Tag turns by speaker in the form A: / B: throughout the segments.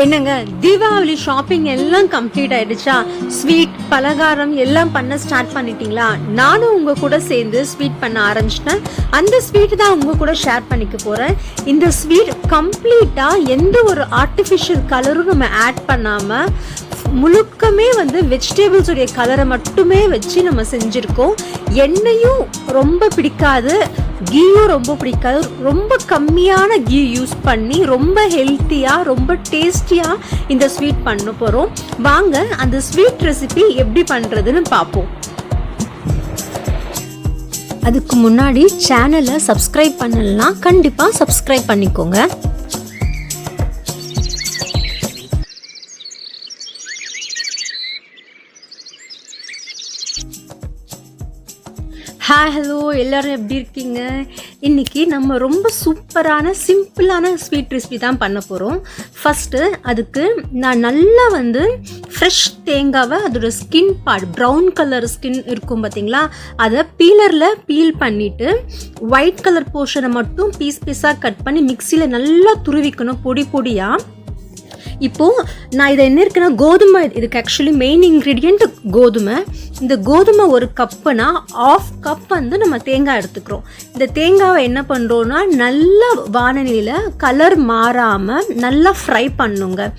A: என்னங்க தீபாவளி ஷாப்பிங் எல்லாம் கம்ப்ளீட் ஆயிடுச்சா? ஸ்வீட் பலகாரம் எல்லாம் பண்ண ஸ்டார்ட் பண்ணிட்டீங்களா? நானும் உங்க கூட சேர்ந்து ஸ்வீட் பண்ண ஆரம்பிச்சிட்டேன். அந்த ஸ்வீட் தான் உங்க கூட ஷேர் பண்ணிக்க போறேன். இந்த ஸ்வீட் கம்ப்ளீட்டா எந்த ஒரு ஆர்டிஃபிஷியல் கலரும் நம்ம ஆட் பண்ணாம முழுக்கமே வெஜிடபிள்ஸ் உடைய கலரை மட்டுமே வச்சு நம்ம செஞ்சிருக்கோம். எண்ணெயும் ரொம்ப பிடிக்காது, கீயும் ரொம்ப பிடிக்காது. ரொம்ப கம்மியான கீ யூஸ் பண்ணி ரொம்ப ஹெல்த்தியா ரொம்ப டேஸ்டியா இந்த ஸ்வீட் பண்ண போறோம். வாங்க அந்த ஸ்வீட் ரெசிபி எப்படி பண்றதுன்னு பார்ப்போம். அதுக்கு முன்னாடி சேனலை சப்ஸ்கிரைப் பண்ணலாம், கண்டிப்பா சப்ஸ்கிரைப் பண்ணிக்கோங்க. ஹாய் ஹலோ, எல்லோரும் எப்படி இருக்கீங்க? இன்றைக்கி நம்ம ரொம்ப சூப்பரான சிம்பிளான ஸ்வீட் ரெசிபி தான் பண்ண போகிறோம். ஃபஸ்ட்டு அதுக்கு நான் நல்லா ஃப்ரெஷ் தேங்காவை அதோட skin part brown colour skin இருக்கும் பார்த்தீங்களா, அதை பீலரில் பீல் பண்ணிவிட்டு ஒயிட் கலர் போர்ஷனை மட்டும் பீஸ் பீஸாக கட் பண்ணி மிக்சியில் நல்லா துருவிக்கணும் பொடி பொடியாக. இப்போது நான் இதை என்ன இருக்குன்னா கோதுமை, இதுக்கு ஆக்சுவலி மெயின் இன்க்ரீடியண்ட் கோதுமை. இந்த கோதுமை ஒரு கப்புனா 1/2 கப் நம்ம தேங்காய் எடுத்துக்கிறோம். இந்த தேங்காவை என்ன பண்ணுறோன்னா நல்லா வானலியில் கலர் மாறாமல் நல்லா ஃப்ரை பண்ணுங்க.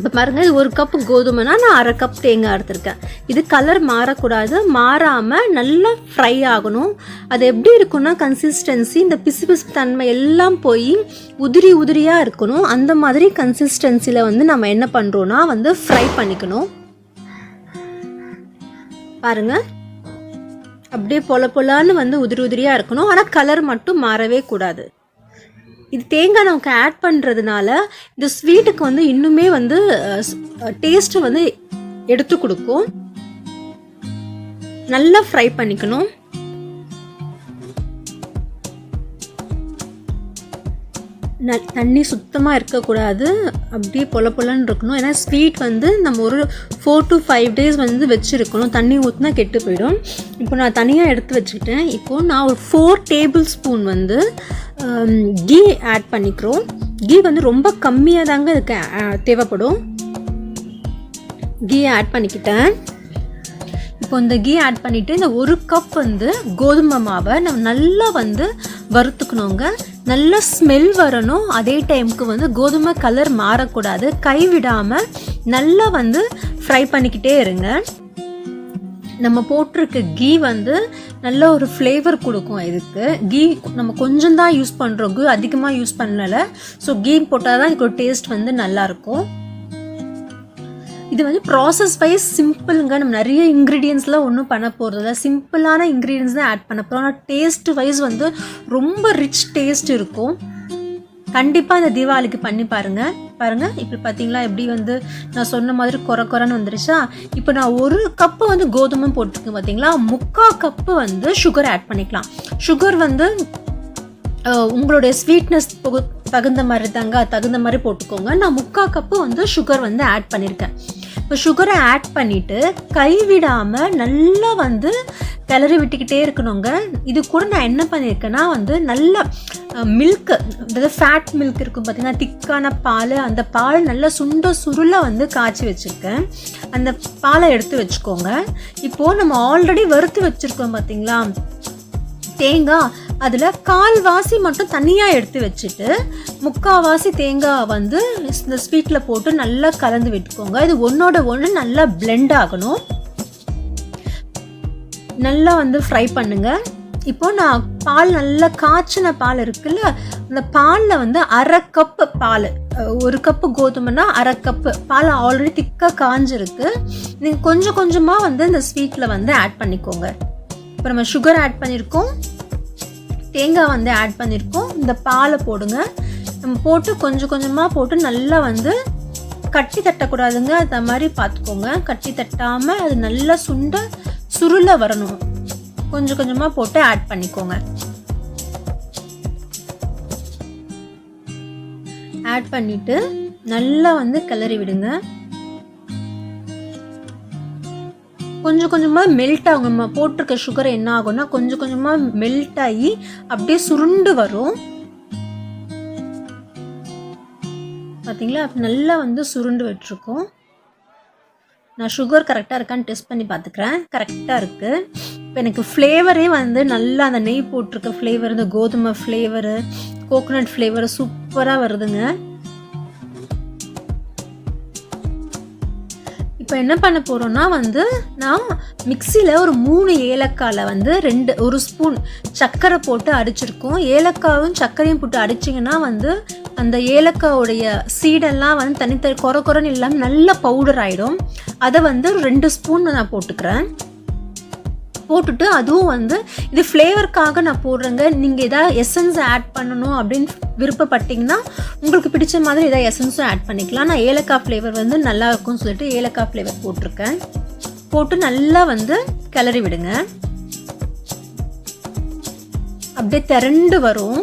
A: இப்போ பாருங்கள், இது 1 கப்பு கோதுமைனா நான் 1/2 கப் தேங்காய் எடுத்திருக்கேன். இது கலர் மாறக்கூடாது, மாறாமல் நல்லா ஃப்ரை ஆகணும். அது எப்படி இருக்குன்னா கன்சிஸ்டன்சி இந்த பிசு பிசு தன்மை எல்லாம் போய் உதிரி உதிரியாக இருக்கணும். அந்த மாதிரி கன்சிஸ்டன்சியில் நம்ம என்ன பண்ணுறோன்னா ஃப்ரை பண்ணிக்கணும். பாருங்கள், அப்படியே பொல பொலான்னு உதிரி உதிரியாக இருக்கணும். ஆனால் கலர் மட்டும் மாறவே கூடாது. இது தேங்காய் நமக்கு ஆட் பண்ணுறதுனால இந்த ஸ்வீட்டுக்கு இன்னுமே டேஸ்ட்டு எடுத்து கொடுக்கும். நல்லா ஃப்ரை பண்ணிக்கணும். தண்ணி சுத்தமாக இருக்கக்கூடாது, அப்படியே பொல பொலன்னு இருக்கணும். ஏன்னா ஸ்வீட் நம்ம ஒரு 4 to 5 days வச்சுருக்கணும். தண்ணி ஊற்றினா கெட்டு போயிடும். இப்போ நான் தனியாக எடுத்து வச்சுக்கிட்டேன். இப்போது நான் ஒரு 4 டேபிள் ஸ்பூன் கீ ஆட் பண்ணிக்கிறோம். கீ ரொம்ப கம்மியாக தாங்க இதுக்கு தேவைப்படும். கீ ஆட் பண்ணிக்கிட்டேன். இப்போ இந்த கீ ஆட் பண்ணிவிட்டு இந்த 1 கப் கோதுமை மாவை நம்ம நல்லா வறுத்துக்கணுங்க. நல்ல ஸ்மெல் வரணும். அதே டைமுக்கு கோதுமை கலர் மாறக்கூடாது. கைவிடாமல் நல்லா ஃப்ரை பண்ணிக்கிட்டே இருங்க. நம்ம போட்டிருக்க கீ நல்ல ஒரு ஃப்ளேவர் கொடுக்கும். இதுக்கு கீ நம்ம கொஞ்சம் தான் யூஸ் பண்ணுறோம், கீ அதிகமாக யூஸ் பண்ணலை. ஸோ கீ போட்டால் தான் இதுக்கு ஒரு டேஸ்ட் நல்லாயிருக்கும். இது ப்ராசஸ் வைஸ் சிம்பிளுங்க. நம்ம நிறைய இன்க்ரீடியன்ஸ்லாம் ஒன்றும் பண்ண போகிறதில்ல, சிம்பிளான இன்க்ரீடியன்ஸ் தான் ஆட் பண்ண போகிறோம். ஆனால் டேஸ்ட் வைஸ் ரொம்ப ரிச் டேஸ்ட் இருக்கும். கண்டிப்பாக இந்த தீபாவளிக்கு பண்ணி பாருங்கள். இப்போ பார்த்தீங்களா எப்படி நான் சொன்ன மாதிரி குறைன்னு வந்துருச்சா? இப்போ நான் 1 கப்பு கோதுமை போட்டிருக்கேன் பார்த்தீங்களா, 3/4 கப்பு சுகர் ஆட் பண்ணிக்கலாம். சுகர் உங்களுடைய ஸ்வீட்னஸ் தகுந்த மாதிரி தாங்க, தகுந்த மாதிரி போட்டுக்கோங்க. நான் 3/4 கப்பு சுகர் ஆட் பண்ணியிருக்கேன். இப்போ சுகரை ஆட் பண்ணிவிட்டு கைவிடாமல் நல்லா கிளறி விட்டுக்கிட்டே இருக்கணுங்க. இது கூட நான் என்ன பண்ணியிருக்கேன்னா நல்லா மில்க், அதாவது ஃபேட் மில்க் இருக்கும் பார்த்தீங்கன்னா, திக்கான பால். அந்த பால் நல்லா சுருளை காய்ச்சி வச்சுருக்கேன். அந்த பாலை எடுத்து வச்சுக்கோங்க. இப்போது நம்ம ஆல்ரெடி வறுத்து வச்சுருக்கோம் பார்த்தீங்களா தேங்காய், அதில் 1/4 மட்டும் தனியாக எடுத்து வச்சுட்டு 3/4 தேங்காய் இந்த ஸ்வீட்டில் போட்டு நல்லா கலந்து விட்டுக்கோங்க. இது ஒன்றோட ஒன்று நல்லா பிளெண்ட் ஆகணும். நல்லா ஃப்ரை பண்ணுங்க. இப்போ நான் பால் நல்லா காய்ச்சின பால் இருக்குல்ல, அந்த பாலில் 1/2 கப்பு பால், 1 கப்பு கோதுமைனா 1/2 கப்பு பால் ஆல்ரெடி திக்காக காஞ்சிருக்கு. நீங்கள் கொஞ்சம் கொஞ்சமாக இந்த ஸ்வீட்டில் ஆட் பண்ணிக்கோங்க. இப்போ நம்ம சுகர் ஆட் பண்ணியிருக்கோம், தேங்காய் ஆட் பண்ணியிருக்கோம். இந்த பாலை போடுங்க. நம்ம போட்டு கொஞ்சம் கொஞ்சமாக போட்டு நல்லா கட்டி தட்டக்கூடாதுங்க. அந்த மாதிரி பார்த்துக்கோங்க. கட்டி தட்டாமல் அது நல்லா சுருள வரணும். கொஞ்சம் கொஞ்சமாக போட்டு ஆட் பண்ணிக்கோங்க. ஆட் பண்ணிவிட்டு நல்லா கிளறி விடுங்க. கொஞ்சம் கொஞ்சமாக மெல்ட் ஆகும். நம்ம போட்டிருக்க சுகர் என்ன ஆகும்னா கொஞ்சம் கொஞ்சமாக மெல்ட் ஆகி அப்படியே சுருண்டு வரும். பார்த்தீங்களா நல்லா வந்து சுருண்டு விட்டுருக்கோம். நான் சுகர் கரெக்டாக இருக்கான்னு டெஸ்ட் பண்ணி பார்த்துக்கிறேன். கரெக்டாக இருக்குது. இப்போ எனக்கு ஃப்ளேவரே வந்து நல்லா அந்த நெய் போட்டிருக்க ஃப்ளேவர், இந்த கோதுமை ஃப்ளேவரு, கோகோனட் ஃப்ளேவரு சூப்பராக வருதுங்க. இப்போ என்ன பண்ண போகிறோன்னா வந்து நான் மிக்சியில் ஒரு 3 ஏலக்காயில் வந்து 1 ஸ்பூன் சர்க்கரை போட்டு அடிச்சிருக்கோம். ஏலக்காயும் சர்க்கரையும் போட்டு அடிச்சிங்கன்னா வந்து அந்த ஏலக்காயோடைய சீடெல்லாம் வந்து தனித்தனி குறைன்னு இல்லாமல் நல்ல பவுடர் ஆகிடும். அதை வந்து 2 ஸ்பூன் நான் போட்டுக்கிறேன். போட்டுட்டு அதுவும் வந்து இது ஃப்ளேவருக்காக நான் போடுறேங்க. நீங்கள் எதாவது எசன்ஸ் ஆட் பண்ணணும் அப்படின்னு விருப்பப்பட்டிங்கன்னா உங்களுக்கு பிடிச்ச மாதிரி எதாவது எசன்ஸும் ஆட் பண்ணிக்கலாம். நான் ஏலக்காய் ஃப்ளேவர் வந்து நல்லா இருக்கும்னு சொல்லிட்டு ஏலக்காய் ஃப்ளேவர் போட்டிருக்கேன். போட்டு நல்லா வந்து கிளறி விடுங்க. அப்படியே திரண்டு வரும்.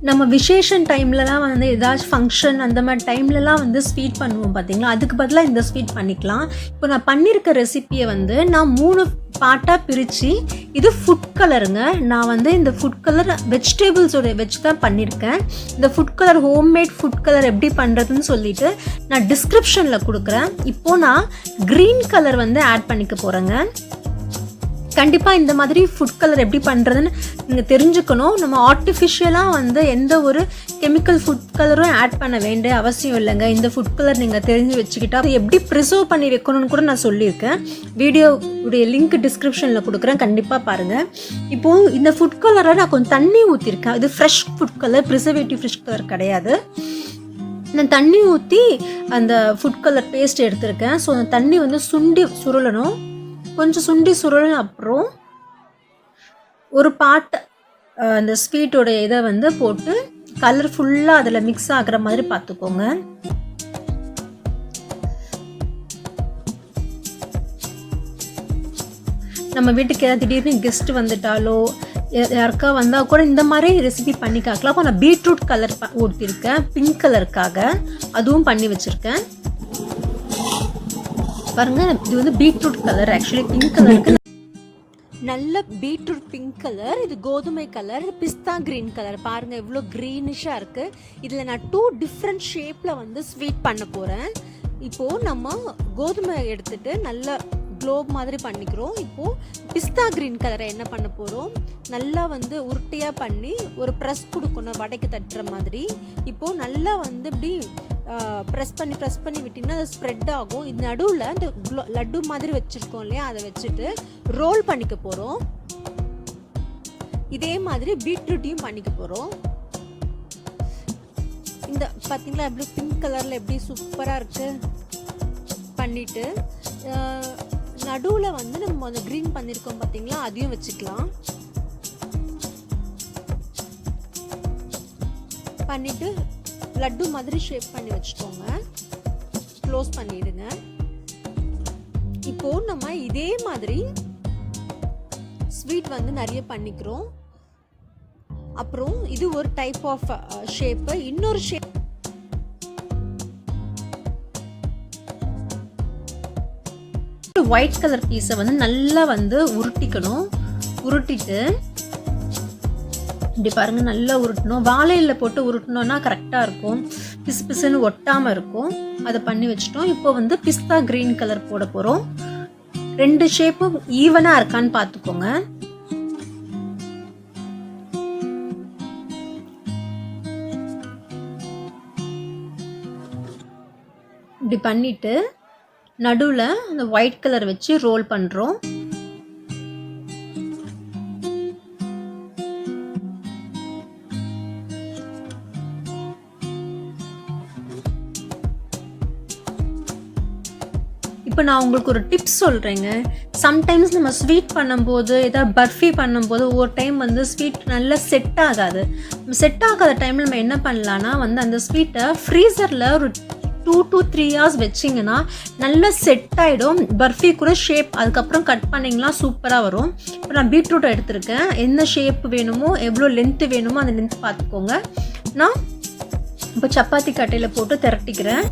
A: நம்ம விசேஷன் டைம்லலாம் வந்து ஏதாச்சும் ஃபங்க்ஷன் அந்த மாதிரி டைம்லலாம் வந்து ஸ்வீட் பண்ணுவோம் பார்த்தீங்களா, அதுக்கு பதிலாக இந்த ஸ்வீட் பண்ணிக்கலாம். இப்போ நான் பண்ணியிருக்க ரெசிப்பியை வந்து நான் 3 பார்ட்டாக பிரித்து, இது ஃபுட் கலருங்க. நான் வந்து இந்த ஃபுட் கலர் வெஜிடபிள்ஸோட வச்சு தான் பண்ணியிருக்கேன். இந்த food colour homemade food colour எப்படி பண்ணுறதுன்னு சொல்லிட்டு நான் டிஸ்கிரிப்ஷனில் கொடுக்குறேன். இப்போது நான் க்ரீன் கலர் வந்து ஆட் பண்ணிக்க போகிறேங்க. கண்டிப்பாக இந்த மாதிரி ஃபுட் கலர் எப்படி பண்ணுறதுன்னு நீங்கள் தெரிஞ்சுக்கணும். நம்ம ஆர்டிஃபிஷியலாக வந்து எந்த ஒரு கெமிக்கல் ஃபுட் கலரும் ஆட் பண்ண வேண்டிய அவசியம் இல்லைங்க. இந்த ஃபுட் கலர் நீங்கள் தெரிஞ்சு வச்சுக்கிட்டா அது எப்படி ப்ரிசர்வ் பண்ணி வைக்கணும்னு கூட நான் சொல்லியிருக்கேன். வீடியோவுடைய லிங்க் டிஸ்கிரிப்ஷனில் கொடுக்குறேன், கண்டிப்பாக பாருங்கள். இப்போது இந்த ஃபுட் கலரை நான் கொஞ்சம் தண்ணி ஊற்றிருக்கேன். இது fresh food colour, preservative fresh colour கிடையாது. நான் தண்ணி ஊற்றி அந்த ஃபுட் கலர் பேஸ்ட் எடுத்திருக்கேன். ஸோ அந்த தண்ணி வந்து சுருளணும். கொஞ்சம் சுண்டி சுருளின அப்புறம் ஒரு பாட்டு அந்த ஸ்வீட்டோட இதை வந்து போட்டு கலர் ஃபுல்லாக அதில் மிக்ஸ் ஆகிற மாதிரி பார்த்துக்கோங்க. நம்ம வீட்டுக்கு ஏதாவது திடீர்னு கெஸ்ட் வந்துட்டாலோ யாருக்கா வந்தால் கூட இந்த மாதிரி ரெசிபி பண்ணி காக்கலாம். அப்போ நான் பீட்ரூட் கலர் ஊற்றிருக்கேன் பிங்க் கலருக்காக, அதுவும் பண்ணி வச்சுருக்கேன். பாருங்க, இது வந்து பீட்ரூட் கலர், ஆக்சுவலி பிங்க் கலருக்கு நல்ல பீட்ரூட் பிங்க் கலர். இது கோதுமை கலர், பிஸ்தா கிரீன் கலர். பாருங்க எவ்வளோ க்ரீனிஷாக இருக்கு. இதில் நான் 2 டிஃப்ரெண்ட் ஷேப்பில் வந்து ஸ்வீட் பண்ண போகிறேன். இப்போது நம்ம கோதுமை எடுத்துட்டு நல்லா க்ளோப் மாதிரி பண்ணிக்கிறோம். இப்போது பிஸ்தா கிரீன் கலரை என்ன பண்ண போகிறோம், நல்லா வந்து உருட்டையாக பண்ணி ஒரு ப்ரெஸ் கொடுக்கணும், வடைக்கு தட்டுற மாதிரி. இப்போது நல்லா வந்து இப்படி ப்ரெஸ் பண்ணி விட்டிங்கன்னா அது ஸ்ப்ரெட் ஆகும். இது நடுவில் இந்த லட்டு மாதிரி வச்சுருக்கோம் இல்லையா, அதை வச்சுட்டு ரோல் பண்ணிக்க போகிறோம். இதே மாதிரி பீட்ரூட்டையும் பண்ணிக்க போகிறோம். இந்த பார்த்தீங்களா எப்படி பிங்க் கலரில் எப்படி சூப்பராக இருக்குது. பண்ணிவிட்டு நடுவில் வந்து நம்ம அந்த க்ரீன் பண்ணியிருக்கோம் பார்த்தீங்களா, அதையும் வச்சுக்கலாம். பண்ணிவிட்டு லட்டு மாதிரி ஷேப் பண்ணி வச்சுக்கோங்க. க்ளோஸ் பண்ணிடுங்க. இப்போ நம்ம இதே மாதிரி ஸ்வீட் வந்து நிறைய பண்ணிக்கிறோம். அப்புறம் இது ஒரு டைப் ஆஃப் ஷேப்பு. இன்னொரு ஷேப் ஒயிட் கலர் பீஸை வந்து நல்லா வந்து உருட்டிக்கணும். உருட்டிட்டு இப்படி பாருங்க, நல்லா உருட்டணும். வாழையில் போட்டு உருட்டணும்னா கரெக்டாக இருக்கும், பிசு பிசுன்னு ஒட்டாமல் இருக்கும். அதை பண்ணி வச்சுட்டோம். இப்போ வந்து பிஸ்தா கிரீன் கலர் போட போகிறோம். 2 ஷேப்பும் ஈவனாக இருக்கான்னு பார்த்துக்கோங்க. இப்படி பண்ணிட்டு நடுவில் அந்த ஒயிட் கலர் வச்சு ரோல் பண்ணுறோம். இப்போ நான் உங்களுக்கு ஒரு டிப்ஸ் சொல்கிறேங்க. சம்டைம்ஸ் நம்ம ஸ்வீட் பண்ணும்போது, ஏதாவது பர்ஃபி பண்ணும்போது ஒரு டைம் வந்து ஸ்வீட் நல்லா செட் ஆகாது. செட் ஆகாத டைமில் நம்ம என்ன பண்ணலான்னா வந்து அந்த ஸ்வீட்டை ஃப்ரீசரில் ஒரு 2 to 3 hours வச்சிங்கன்னா நல்லா செட் ஆகிடும். பர்ஃபி கூட ஷேப் அதுக்கப்புறம் கட் பண்ணிங்கன்னா சூப்பராக வரும். இப்போ நான் பீட்ரூட் எடுத்திருக்கேன். என்ன ஷேப் வேணுமோ, எவ்வளோ லென்த்து வேணுமோ அந்த லென்த் பார்த்துக்கோங்க. நான் இப்போ சப்பாத்தி கட்டையில் போட்டு திரட்டிக்கிறேன்.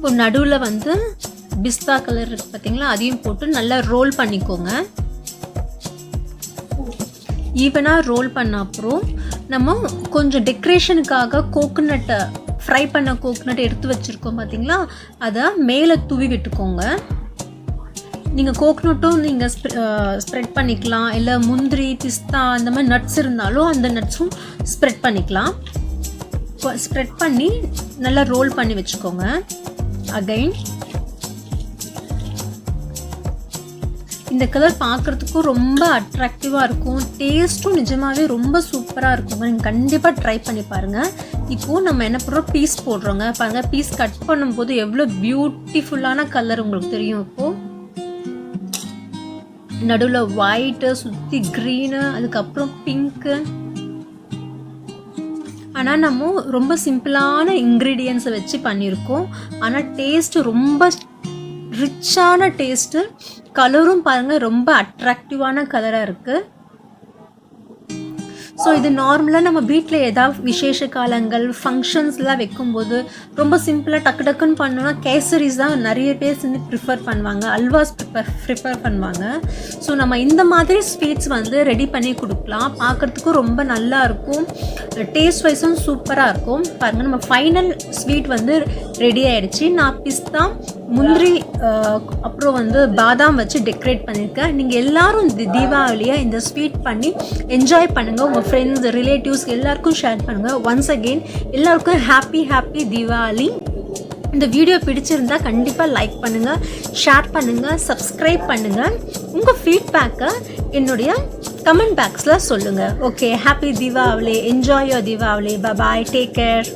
A: இப்போ நடுவில் வந்து பிஸ்தா கலர் இருக்குது பார்த்தீங்களா, அதையும் போட்டு நல்லா ரோல் பண்ணிக்கோங்க. ஈவனாக ரோல் பண்ண அப்புறம் நம்ம கொஞ்சம் டெக்கரேஷனுக்காக கோகோனட்டை ஃப்ரை பண்ண கோகோனட் எடுத்து வச்சுருக்கோம் பார்த்தீங்களா, அதை மேலே தூவி விட்டுக்கோங்க. நீங்கள் கோகோனட்டும் நீங்கள் ஸ்ப்ரெட் பண்ணிக்கலாம், இல்லை முந்திரி பிஸ்தா அந்த மாதிரி நட்ஸ் இருந்தாலும் அந்த நட்ஸும் ஸ்ப்ரெட் பண்ணிக்கலாம். ஸ்ப்ரெட் பண்ணி நல்லா ரோல் பண்ணி வச்சுக்கோங்க. அகைன் இந்த கலர் பார்க்குறதுக்கும் ரொம்ப அட்ராக்டிவாக இருக்கும், டேஸ்ட்டும் நிஜமாகவே ரொம்ப சூப்பராக இருக்குங்க. நீங்கள் கண்டிப்பாக ட்ரை பண்ணி பாருங்கள். இப்போது நம்ம என்ன பண்ணுறோம், பீஸ் போடுறோங்க. பாருங்கள், பீஸ் கட் பண்ணும்போது எவ்வளோ பியூட்டிஃபுல்லான கலர் உங்களுக்கு தெரியும். இப்போது நடுவில் ஒயிட்டு, சுற்றி க்ரீனு, அதுக்கப்புறம் பிங்க்கு. ஆனால் நம்ம ரொம்ப சிம்பிளான இன்க்ரீடியன்ஸை வச்சு பண்ணியிருக்கோம். ஆனால் டேஸ்ட்டு ரொம்ப ரிச்சான டேஸ்ட்டு, கலரும் பாருங்கள் ரொம்ப அட்ராக்டிவான கலராக இருக்குது. ஸோ இது நார்மலாக நம்ம வீட்டில் ஏதாவது விசேஷ காலங்கள் ஃபங்க்ஷன்ஸ்லாம் வைக்கும்போது ரொம்ப சிம்பிளாக டக்கு டக்குன்னு பண்ணோன்னா கேசரிஸ் தான் நிறைய பேர் வந்து ப்ரிஃபர் பண்ணுவாங்க, அல்வாஸ் ப்ரிஃபர் பண்ணுவாங்க. ஸோ நம்ம இந்த மாதிரி ஸ்வீட்ஸ் வந்து ரெடி பண்ணி கொடுக்கலாம். பார்க்குறதுக்கும் ரொம்ப நல்லாயிருக்கும், டேஸ்ட் வைஸும் சூப்பராக இருக்கும். பாருங்கள், நம்ம ஃபைனல் ஸ்வீட் வந்து ரெடி ஆகிடுச்சு. நான் பிஸ்தா, முந்திரி, அப்புறம் வந்து பாதாம் வச்சு டெக்கரேட் பண்ணியிருக்கேன். நீங்கள் எல்லோரும் இந்த தீபாவளியை இந்த ஸ்வீட் பண்ணி என்ஜாய் பண்ணுங்கள். உங்கள் ஃப்ரெண்ட்ஸ், ரிலேட்டிவ்ஸ் எல்லாருக்கும் ஷேர் பண்ணுங்கள். ஒன்ஸ் அகெயின் எல்லாருக்கும் ஹாப்பி தீபாவளி. இந்த வீடியோ பிடிச்சிருந்தா கண்டிப்பாக லைக் பண்ணுங்கள், ஷேர் பண்ணுங்கள், சப்ஸ்கிரைப் பண்ணுங்கள். உங்கள் ஃபீட்பேக்கை என்னுடைய கமெண்ட் பாக்ஸில் சொல்லுங்கள். Okay, happy Deepavali, enjoy your Deepavali. Bye, take care.